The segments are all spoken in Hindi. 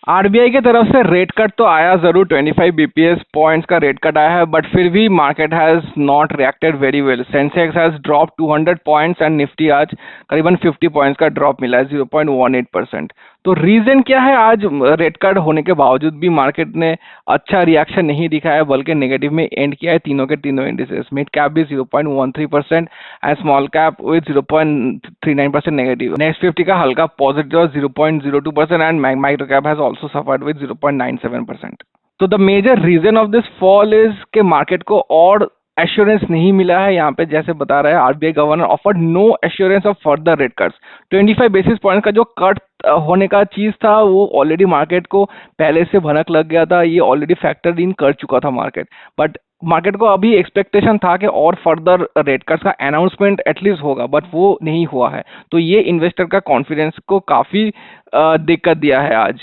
आरबीआई की तरफ से रेट कट तो आया जरूर, 25 बीपीएस पॉइंट्स का रेट कट आया है, बट फिर भी market has not reacted very well. Sensex has drop 200 points and Nifty आज करीबन 50 पॉइंट्स का ड्रॉप मिला है, 0.18%। तो रीजन क्या है? आज रेट कट होने के बावजूद भी मार्केट ने अच्छा रिएक्शन नहीं दिखाया, बल्कि नेगेटिव में एंड किया है तीनों के तीनों इंडिसेस। मिड कैप भी 0.13% and small cap with 0.39% negative. Next 50 का हल्का positive 0.02% and micro cap has also suffered with 0.97%। तो the major reason of this fall is के मार्केट को और एश्योरेंस नहीं मिला है। यहाँ पे जैसे बता रहा है, RBI governor offered no assurance of further rate cuts. 25 basis point का जो कट होने का चीज था वो ऑलरेडी मार्केट को पहले से भनक लग गया था, ये ऑलरेडी फैक्टर इन कर चुका था मार्केट। बट मार्केट को अभी एक्सपेक्टेशन था कि और फर्दर रेट कट्स का अनाउंसमेंट एटलीस्ट होगा, बट वो नहीं हुआ है। तो ये इन्वेस्टर का कॉन्फिडेंस को काफी दिक्कत दिया है आज।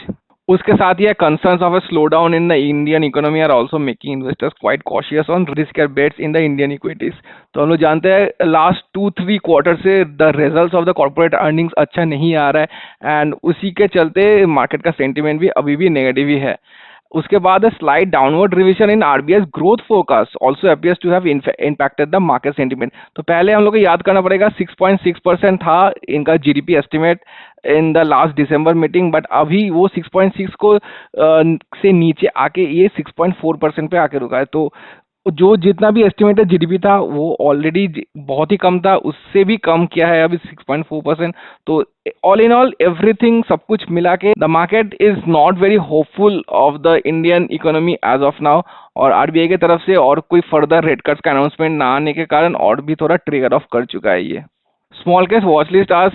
उसके साथ ही concerns of a slowdown in the Indian economy are also making investors quite cautious on riskier bets in the Indian equities। तो हम लोग जानते हैं लास्ट 2-3 क्वार्टर से the results of the corporate earnings अच्छा नहीं आ रहा है, एंड उसी के चलते मार्केट का सेंटीमेंट भी अभी भी नेगेटिव ही है। उसके बाद slide downward revision in RBI growth forecast also appears to have impacted the market sentiment. तो पहले हम लोग को याद करना पड़ेगा, 6.6% था इनका GDP estimate in the last December meeting, but अभी वो 6.6 को से नीचे आके ये 6.4% पे आके रुका है। तो जो जितना भी एस्टिमेटेड जीडीपी था वो ऑलरेडी बहुत ही कम था, उससे भी कम किया है अभी 6.4%। तो ऑल इन ऑल एवरीथिंग, सब कुछ मिला के the market is not very hopeful of the Indian economy as of now. और आरबीआई की तरफ से और कोई फर्दर रेट कट्स का अनाउंसमेंट ना आने के कारण और भी थोड़ा ट्रिगर ऑफ कर चुका है ये। Small case watch list are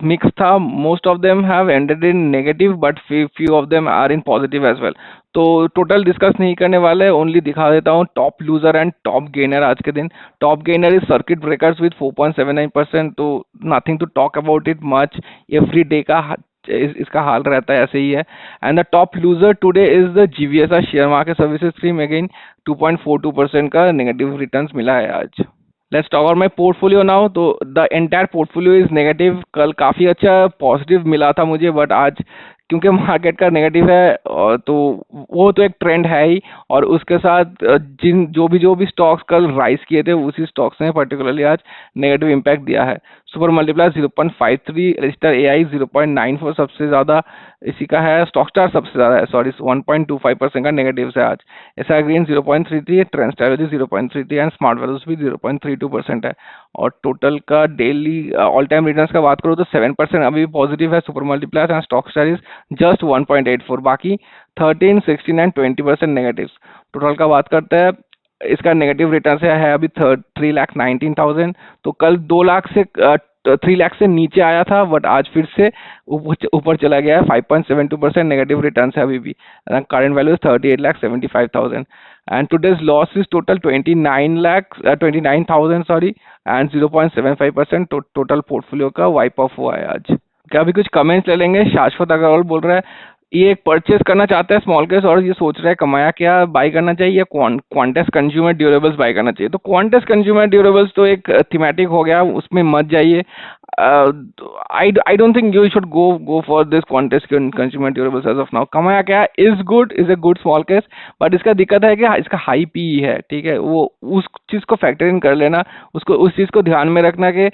mixed था, most of them have ended in negative but few of them are in positive as well। तो टोटल डिस्कस नहीं करने वाले, ओनली दिखा देता हूँ top loser and top gainer आज के दिन। Top gainer is circuit breakers with 4.79%, तो nothing to talk about it much, every day का इसका हाल रहता है, ऐसे ही है। And the top loser today is the GVSR share market services scheme, again 2.42% का नेगेटिव रिटर्न्स मिला है आज। Let's talk about my portfolio now. तो the entire portfolio is negative. कल काफ़ी अच्छा पॉजिटिव मिला था मुझे, बट आज क्योंकि मार्केट का नेगेटिव है तो वो तो एक ट्रेंड है ही, और उसके साथ जो भी स्टॉक्स कल राइज किए थे उसी स्टॉक्स ने पर्टिकुलरली आज नेगेटिव इम्पैक्ट दिया है। सुपर मल्टीप्लायर 0.53, रजिस्टर एआई 0.94 सबसे ज़्यादा इसी का है। स्टॉक स्टार सबसे ज़्यादा है, सॉरी 1.25% का नेगेटिव से आज। SR green 0.33, trend strategy 0.33 and smart values भी 0.32% है। और टोटल का डेली ऑल टाइम रिटर्न्स का बात करूँ तो 7% अभी भी पॉजिटिव है super multiplier, and stock star is just 1.84, बाकी 13, 16 एंड 20% नेगेटिव। टोटल का बात करते हैं, इसका नेगेटिव रिटर्न से है अभी 3,19,000। तो कल 2 लाख से 3 लाख से नीचे आया था, बट आज फिर से ऊपर चला गया है। 5.72% नेगेटिव रिटर्न है अभी भी। Current value is 38,75,000 and today's loss is total 29,000 sorry, and 0.75% total portfolio का वाइप ऑफ हुआ है आज। क्या अभी कुछ कमेंट्स ले लेंगे। शाश्वत अग्रवाल बोल रहा है ये एक परचेस करना चाहता है स्मॉल केस, और ये सोच रहा है कमाया क्या बाय करना चाहिए या क्वांटस कंज्यूमर ड्यूरेबल्स बाय करना चाहिए। तो क्वांटस कंज्यूमर ड्यूरेबल्स तो एक थीमेटिक हो गया, उसमें मत जाइए। I don't think you should go for this quants consumer durables as of now. कमाया क्या is a good small case, but इसका दिक्कत है कि इसका हाई पी है, ठीक है। वो उस चीज को फैक्टर इन कर लेना, उसको उस चीज को ध्यान में रखना कि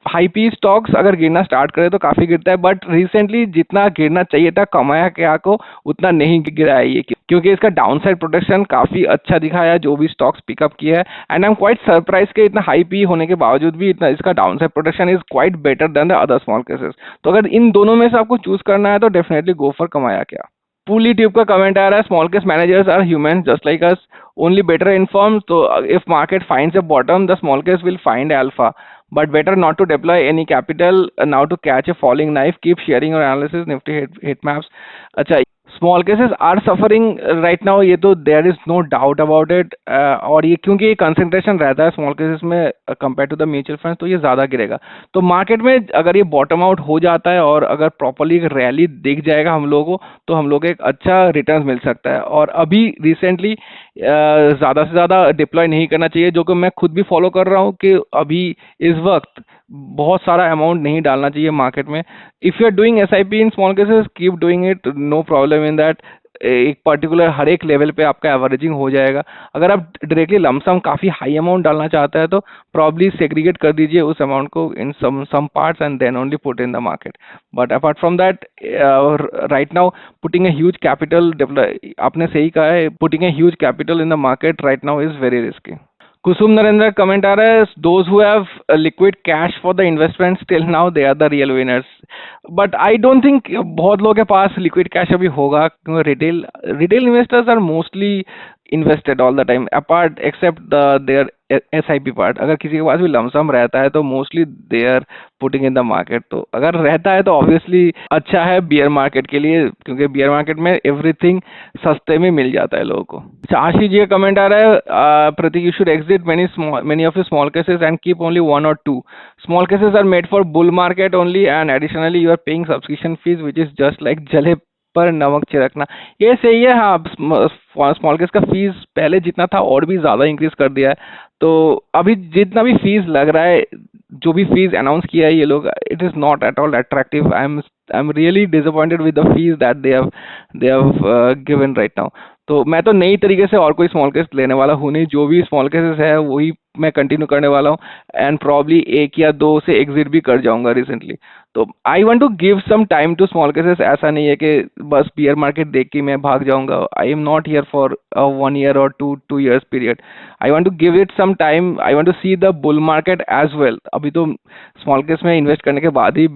हाई पी स्टॉक्स अगर गिरना स्टार्ट करे तो काफी गिरता है, बट रिसेंटली जितना गिरना चाहिए था कमाया क्या को उतना नहीं गिरा है ये, क्योंकि इसका डाउन साइड प्रोटेक्शन काफी अच्छा दिखाया जो भी स्टॉक्स पिकअप किया है। And I am quite surprise के इतना हाई पी होने के बावजूद भी इतना इसका down side protection is quite better than the other small cases. तो अगर इन दोनों में से आपको चूज करना है तो डेफिनेटली गो फॉर कमाया क्या। पूली ट्यूब का कमेंट आ रहा है, small case managers are human just like us, only better informed. तो if market finds a bottom the small case will find alpha, but better not to deploy any capital now to catch a falling knife. Keep sharing your analysis, nifty hit maps। अच्छा, small cases are suffering right now, ये तो there is no doubt about it. और ये क्योंकि ये कंसंट्रेशन रहता है स्मॉल केसेस में compare to the mutual fund, तो ये ज़्यादा गिरेगा। तो मार्केट में अगर ये बॉटम आउट हो जाता है और अगर प्रॉपरली एक रैली दिख जाएगा हम लोगों को, तो हम लोग एक अच्छा रिटर्न मिल सकता है। और अभी रिसेंटली ज़्यादा से ज़्यादा डिप्लॉय नहीं करना चाहिए, जो कि मैं खुद भी फॉलो कर रहा हूँ कि अभी इस वक्त बहुत सारा अमाउंट नहीं डालना चाहिए मार्केट में। If you are doing SIP in small cases, keep doing it, no problem in that. एक पर्टिकुलर हर एक लेवल पे आपका एवरेजिंग हो जाएगा। अगर आप डायरेक्टली लमसम काफ़ी हाई अमाउंट डालना चाहते हैं तो प्रॉब्ली सेग्रीगेट कर दीजिए उस अमाउंट को in some parts and then only put in the market. But apart from that, right now putting a huge capital, आपने सही कहा है, putting a huge capital in the market right now is very risky. Kusum Narendra comment आ रहा है, those who have liquid cash for the investment till now they are the real winners. But I don't think बहुत लोगों के पास लिक्विड कैश अभी होगा, क्योंकि retail investors are mostly invested all the time, apart except their SIP part. अगर किसी के पास भी लमसम रहता है तो mostly they are putting in the market. तो अगर रहता है तो ऑब्वियसली अच्छा है बियर मार्केट के लिए, क्योंकि बियर मार्केट में एवरीथिंग सस्ते में मिल जाता है लोगों को। अच्छा, आशीष जी का कमेंट आ रहा है, Pratik you should exit many of the small cases and keep only 1 or 2 small cases are made for bull market only, and additionally you are paying subscription fees which is just like जले पर नमक छिड़कना। ये सही है, हाँ। स्मॉल केस का फीस पहले जितना था और भी ज़्यादा इंक्रीज कर दिया है। तो अभी जितना भी फीस लग रहा है, जो भी फीस अनाउंस किया है ये लोग, it is not at all attractive. I am really disappointed with the fees that they have given right now. तो मैं तो नई तरीके से और कोई स्मॉल केस लेने वाला हूँ नहीं, जो भी स्मॉल केसेस है वही मैं कंटिन्यू करने वाला हूँ, एंड प्रॉब्ली 1 या 2 से एग्जिट भी कर जाऊंगा रिसेंटली। तो I want to give some time to small cases. ऐसा नहीं है कि बस बियर मार्केट देख के मैं भाग जाऊंगा। I am not here for 1 year or 2 years period. I want to give it some time, I want to see the bull market as well. अभी तो स्मॉल केस में इन्वेस्ट करने के बाद ही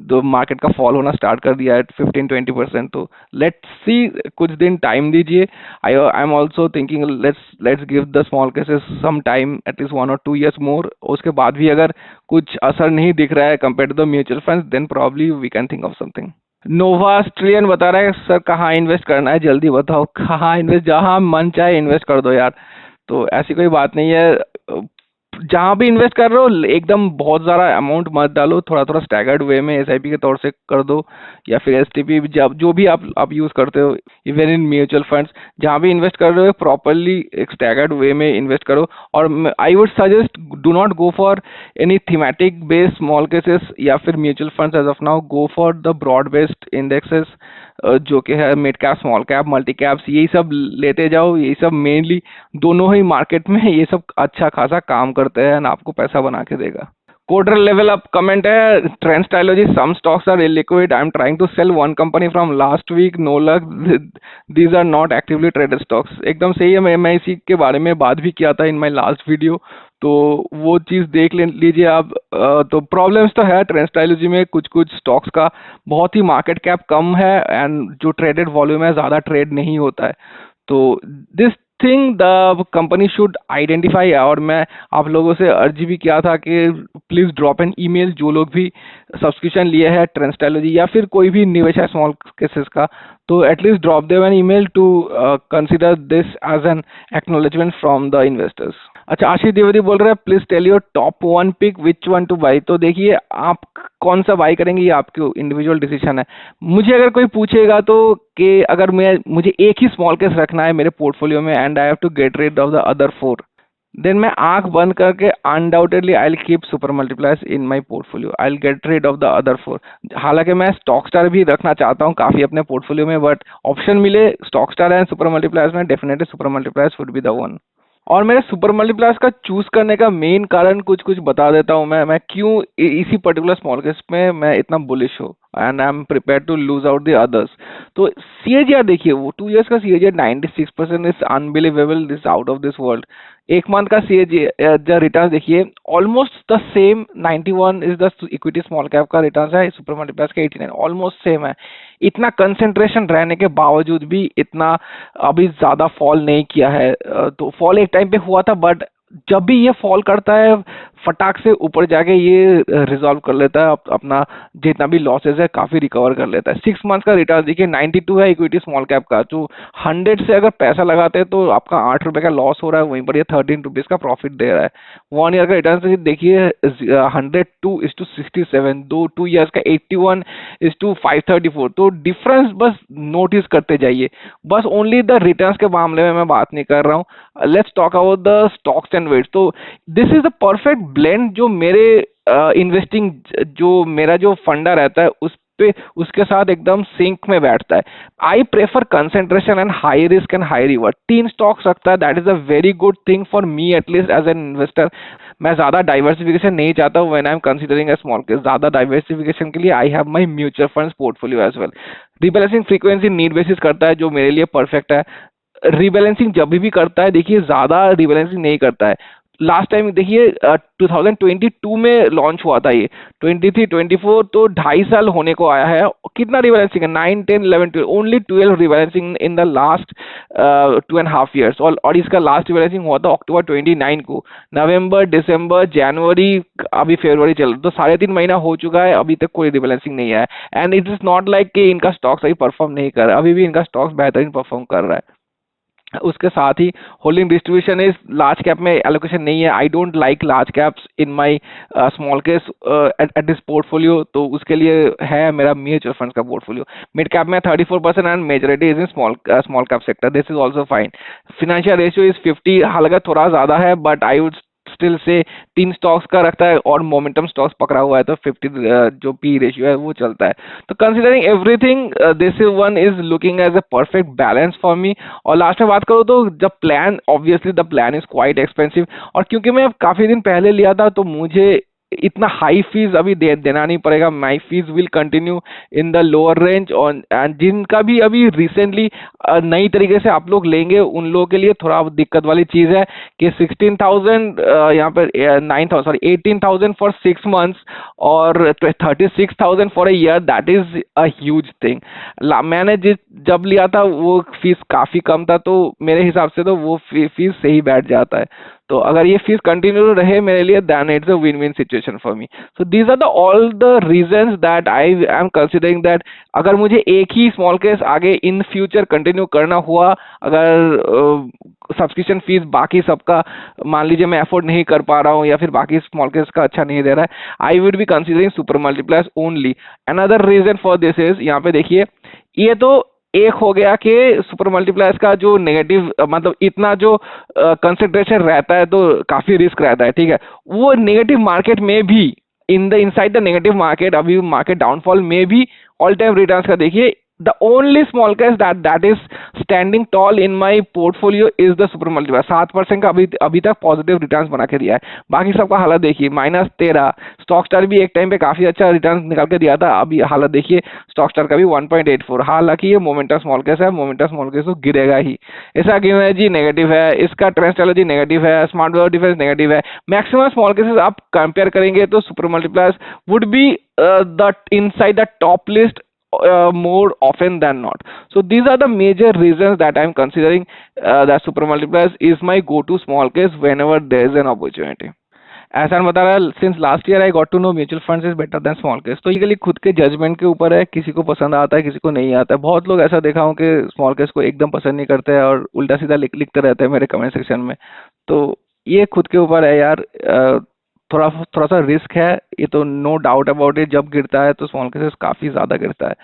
तो मार्केट का फॉल होना स्टार्ट कर दिया है 15-20%। तो लेट्स सी, कुछ दिन टाइम दीजिए। I am also thinking let's give the small cases some time, at least 1 or 2 years more. उसके बाद भी अगर कुछ असर नहीं दिख रहा है compare to the mutual funds, then probably we can think of something. Nova Australian बता रहा है, सर कहाँ इन्वेस्ट करना है, जल्दी बताओ। कहाँ इन्वेस्ट, जहाँ मन चाहे इन्वेस्ट कर दो यार। तो ऐसी कोई बात नहीं है। जहाँ भी इन्वेस्ट कर रहे हो एकदम बहुत ज़्यादा अमाउंट मत डालो, थोड़ा थोड़ा स्टैगर्ड वे में SIP के तौर से कर दो, या फिर STP, जब जो भी आप यूज़ करते हो, इवन इन म्यूचुअल फंड्स। जहाँ भी इन्वेस्ट कर रहे हो प्रॉपरली एक स्टैगर्ड वे में इन्वेस्ट करो। और I would suggest, do not go for any thematic based small cases या फिर mutual funds as of now. Go for the broad based indexes, जो कि है mid cap, small cap, multi caps, यही सब लेते जाओ। यही सब मेनली दोनों ही मार्केट में ये सब अच्छा खासा काम करते हैं और आपको पैसा बना के देगा। कोडर लेवल अप कमेंट है, trend stylology, some stocks are illiquid, I am trying to sell one company from last week, no luck, these are not actively traded stocks. एकदम सही है, मैं इसी के बारे में बात भी किया था इन माई लास्ट वीडियो, तो वो चीज़ देख लीजिए आप। तो प्रॉब्लम्स तो है ट्रेंड स्टाइलोजी में, कुछ कुछ स्टॉक्स का बहुत ही मार्केट कैप कम है, एंड जो ट्रेडेड वॉल्यूम है ज़्यादा ट्रेड नहीं होता है। तो this thing the company should identify. और मैं आप लोगों से अर्जी भी किया था कि प्लीज़ ड्रॉप एन ईमेल, जो लोग भी सब्सक्रिप्शन लिए हैं ट्रेंड स्टाइलोजी या फिर कोई भी निवेश है स्मॉल केसेस का, तो at least drop them an email to consider this as an acknowledgement from the investors. अच्छा, आशीष द्विवेदी बोल रहे हैं, please tell your top 1 pick which one to buy. तो देखिए, आप कौन सा बाई करेंगे ये आपके इंडिविजुअल डिसीजन है। मुझे अगर कोई पूछेगा तो कि अगर मुझे एक ही स्मॉल केस रखना है मेरे पोर्टफोलियो में, and I have to get rid of the other 4, then मैं आंख बंद करके undoubtedly I will keep super multipliers in my portfolio, I will get rid of the other 4। हालांकि मैं स्टॉक स्टार भी रखना चाहता हूँ काफ़ी अपने पोर्टफोलियो में, बट ऑप्शन मिले stock star and super multipliers में, definitely super multipliers would be the one. और मेरे सुपर मल्टीप्लायर्स का चूज करने का मेन कारण कुछ कुछ बता देता हूँ मैं क्यों इसी पर्टिकुलर स्मॉल केस में मैं इतना बुलिश हूँ, and I am prepare to lose out the others. तो CAGR देखिए, वो 2 years का CAGR 96% is unbelievable, this out of this world. एक मंथ का CAGR रिटर्न देखिए, almost the same. 91 is the equity small cap का रिटर्न है, सुपर मल्टीप्लायर्स का 89, ऑलमोस्ट सेम है। इतना कंसेंट्रेशन रहने के बावजूद भी इतना अभी ज़्यादा फॉल नहीं किया है। तो फॉल एक टाइम पे हुआ था, बट जब भी ये फॉल करता है फटाक से ऊपर जाके ये रिजॉल्व कर लेता है, अपना जितना भी लॉसेस है काफ़ी रिकवर कर लेता है। 6 months का रिटर्न देखिए 92 है इक्विटी स्मॉल कैप का, जो 100 से अगर पैसा लगाते हैं तो आपका 8 रुपये का लॉस हो रहा है, वहीं पर ये 13 रुपीज़ का प्रॉफिट दे रहा है। 1 year का रिटर्न से देखिए 102:67, 2 years का 81:534। तो डिफरेंस बस नोटिस करते जाइए, बस ओनली द रिटर्न्स के मामले में मैं बात नहीं कर रहा हूँ। Let's talk about the stocks and weights. तो this is the perfect blend जो मेरे इन्वेस्टिंग जो मेरा जो फंडा रहता है उस पे उसके साथ एकदम सिंक में बैठता है। I prefer concentration and high risk and high reward. 3 stocks रखता है, that is a very good thing for me at least as an investor. मैं ज्यादा डाइवर्सिफिकेशन नहीं चाहता हूँ when I am considering a small case. ज्यादा डाइवर्सिफिकेशन के लिए I have my mutual funds portfolio as well. Rebalancing frequency need basis करता है जो मेरे लिए परफेक्ट है। रिबैलेंसिंग जब भी करता है देखिए ज्यादा रिबैलेंसिंग नहीं करता है। लास्ट टाइम देखिए 2022 में लॉन्च हुआ था ये। 23 24 तो 2.5 साल होने को आया है। कितना रिबैलेंसिंग है? 9 10 11 12, only 12 rebalancing in the last 2.5 years। और इसका लास्ट रिबैलेंसिंग हुआ था अक्टूबर 29 को। नवंबर, दिसंबर, जनवरी, अभी फरवरी चल रहा, तो 3.5 महीना हो चुका है, अभी तक कोई रिबैलेंसिंग नहीं आया। And it is not like कि इनका स्टॉक्स अभी परफॉर्म नहीं कर रहा, अभी भी इनका स्टॉक्स बेहतरीन परफॉर्म कर रहा है। उसके साथ ही holding distribution is large cap में एलोकेशन नहीं है। I don't like large caps in my small case at this portfolio, तो उसके लिए है मेरा म्यूचुअल फंड्स का पोर्टफोलियो। मिड कैप में 34% and majority is in small cap sector, this is also fine. Financial ratio is 50, हालांकि थोड़ा ज्यादा है but I would still say 3 stocks का रखता है और मोमेंटम स्टॉक्स पकड़ा हुआ है तो 50 जो पी रेशियो है वो चलता है। तो considering everything this one is looking as a perfect balance for me. और लास्ट में बात करूँ तो जब plan, obviously the plan is quite expensive, और क्योंकि मैं काफी दिन पहले लिया था तो मुझे इतना हाई फीस अभी देना नहीं पड़ेगा। My fees will continue in the lower range. और जिनका भी अभी रिसेंटली नई तरीके से आप लोग लेंगे उन लोगों के लिए थोड़ा दिक्कत वाली चीज है कि 16,000 यहाँ पर 9,000 सॉरी 18,000 फॉर 6 months और 36,000 for a year, that is a huge thing. मैंने जब लिया था वो फीस काफी कम था, तो मेरे हिसाब से तो वो फीस सही बैठ जाता है। तो अगर ये फीस कंटिन्यू रहे मेरे लिए, then it's a win win situation for me. So these are the all the reasons that I am considering that अगर मुझे एक ही स्मॉल केस आगे इन फ्यूचर कंटिन्यू करना हुआ, अगर सब्सक्रिप्शन फीस बाकी सबका मान लीजिए मैं अफोर्ड नहीं कर पा रहा हूँ या फिर बाकी स्मॉल केस का अच्छा नहीं दे रहा है, I would be considering super multipliers only. Another reason for this is, यहाँ पे देखिए ये तो एक हो गया कि सुपर मल्टीप्लायर्स का जो नेगेटिव मतलब इतना जो कंसंट्रेशन रहता है तो काफी रिस्क रहता है, ठीक है। वो नेगेटिव मार्केट में भी, in the inside the negative market, अभी मार्केट डाउनफॉल में भी ऑल टाइम रिटर्न्स का देखिए, the only small caps that is standing tall in my portfolio is the super multiplier. 7% का अभी तक पॉजिटिव रिटर्न्स बना के दिया है। बाकी सबका हालत देखिए, -13। स्टॉक स्टार भी एक टाइम पे काफी अच्छा रिटर्न निकाल के दिया था, अभी हालत देखिए स्टॉक स्टार का भी 1.84। हालांकि ये मोमेंटम स्मॉल केस है, मोमेंटम स्मॉल केस तो गिरेगा ही। इसका जी नेगेटिव है, इसका ट्रेंड स्ट्रेटजी नेगेटिव है, स्मार्ट वेयर डिफेंस नेगेटिव है। मैक्सिमम स्मॉल केसेस आप कंपेयर करेंगे तो super multipliers would be the inside the top list more often than not. So these are the major reasons that I'm considering that super multipliers is my go-to small case whenever there is an opportunity. ऐसा बता रहा है, since last year I got to know mutual funds is better than small case. तो ये खुद के जजमेंट के ऊपर है, किसी को पसंद आता है किसी को नहीं आता है। बहुत लोग ऐसा देखा हूँ कि स्मॉल केस को एकदम पसंद नहीं करते हैं और उल्टा सीधा लिखते रहते हैं मेरे कमेंट सेक्शन में। तो ये खुद के ऊपर है यार। थोड़ा थोड़ा सा रिस्क है ये तो, नो डाउट अबाउट इट। जब गिरता है तो स्मॉल केसेस काफी ज्यादा गिरता है,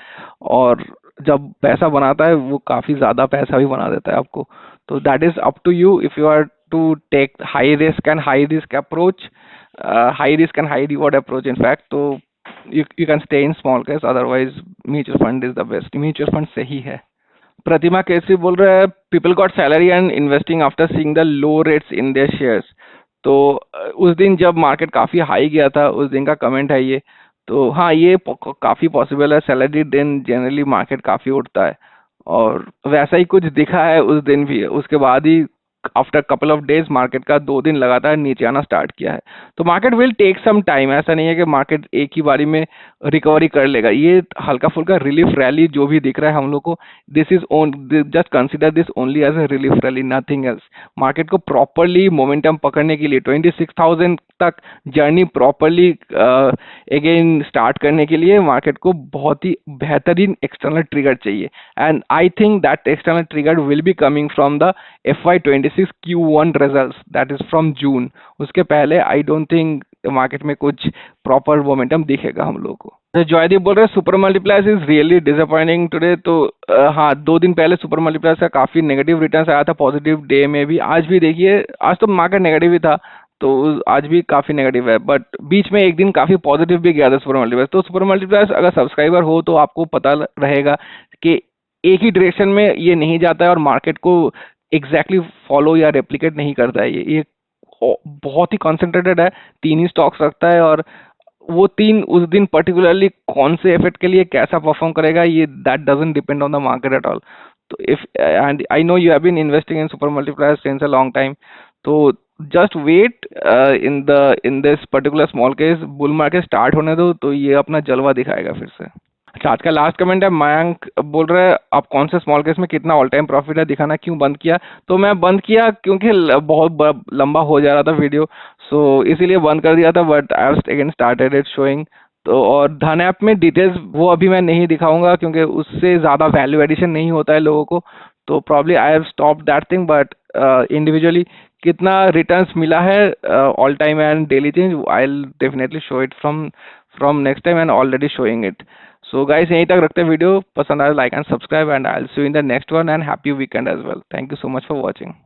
और जब पैसा बनाता है वो काफी ज्यादा पैसा भी बना देता है आपको। तो that is up to you if you are to take high risk and high risk approach, high risk and high reward approach in fact, तो you can stay in small case, otherwise mutual fund is the best। Mutual fund सही है। प्रतिमा केसरी बोल रहे हैं, people got salary and investing after seeing the low rates in their shares. तो उस दिन जब मार्केट काफी हाई गया था उस दिन का कमेंट है ये। तो हाँ, ये काफी पॉसिबल है। सैलरी दिन जनरली मार्केट काफी उठता है, और वैसा ही कुछ दिखा है उस दिन भी। उसके बाद ही after couple of days market का 2 दिन लगातार नीचे आना स्टार्ट किया है। तो market will take some time, ऐसा नहीं है कि मार्केट एक ही बारी में रिकवरी कर लेगा। ये हल्का फुल्का रिलीफ रैली जो भी दिख रहा है हम लोग को, this is own, just consider this only as a relief rally, nothing else. Market को प्रॉपरली मोमेंटम पकड़ने के लिए 26,000 तक जर्नी प्रॉपरली अगेन स्टार्ट करने के लिए मार्केट को बहुत ही बेहतरीन एक्सटर्नल ट्रिगर चाहिए। And I think that external trigger will be coming from the FY26 Q1 results, that is from June. उसके पहले आई डोंट थिंक मार्केट में कुछ प्रॉपर मोमेंटम दिखेगा हम लोग को। तो जयदीप बोल रहे हैं super multipliers is really disappointing today. तो हाँ, 2 दिन पहले सुपर मल्टीप्लायर्स का काफी नेगेटिव रिटर्न्स आया था, पॉजिटिव डे में भी। आज भी देखिए, आज तो मार्केट नेगेटिव ही था, तो आज भी काफ़ी नेगेटिव है, बट बीच में एक दिन काफ़ी पॉजिटिव भी गया था सुपर मल्टीप्लेक्स। तो सुपर मल्टीप्लेक्स अगर सब्सक्राइबर हो तो आपको पता रहेगा कि एक ही डायरेक्शन में ये नहीं जाता है और मार्केट को एग्जैक्टली फॉलो या रेप्लिकेट नहीं करता है। ये बहुत ही कॉन्सेंट्रेटेड है, 3 ही स्टॉक्स रखता है, और वो 3 उस दिन पर्टिकुलरली कौन से इफेक्ट के लिए कैसा परफॉर्म करेगा, ये that doesn't depend on the market at all. तो if and I know you have been investing in super multiplier since a long time, तो just wait in this particular small case, bull market start होने दो तो ये अपना जलवा दिखाएगा फिर से। अच्छा, आज का लास्ट कमेंट है, मयंक बोल रहे हैं आप कौन से स्मॉल केस में कितना ऑल टाइम प्रॉफिट है दिखाना क्यों बंद किया। तो मैं बंद किया क्योंकि बहुत लंबा हो जा रहा था वीडियो, सो इसीलिए बंद कर दिया था, but I have again started it showing. तो और धन ऐप में डिटेल्स वो अभी मैं नहीं दिखाऊंगा क्योंकि उससे ज़्यादा वैल्यू एडिशन नहीं होता है लोगों को, तो probably I have stop that thing. But individually कितना रिटर्न्स मिला है all time and daily change, I will definitely show it from next time and already showing it. So guys, यहीं तक रखते हैं वीडियो। पसंद आए like and subscribe, and I will see you in the next one, and happy weekend as well. Thank you so much for watching.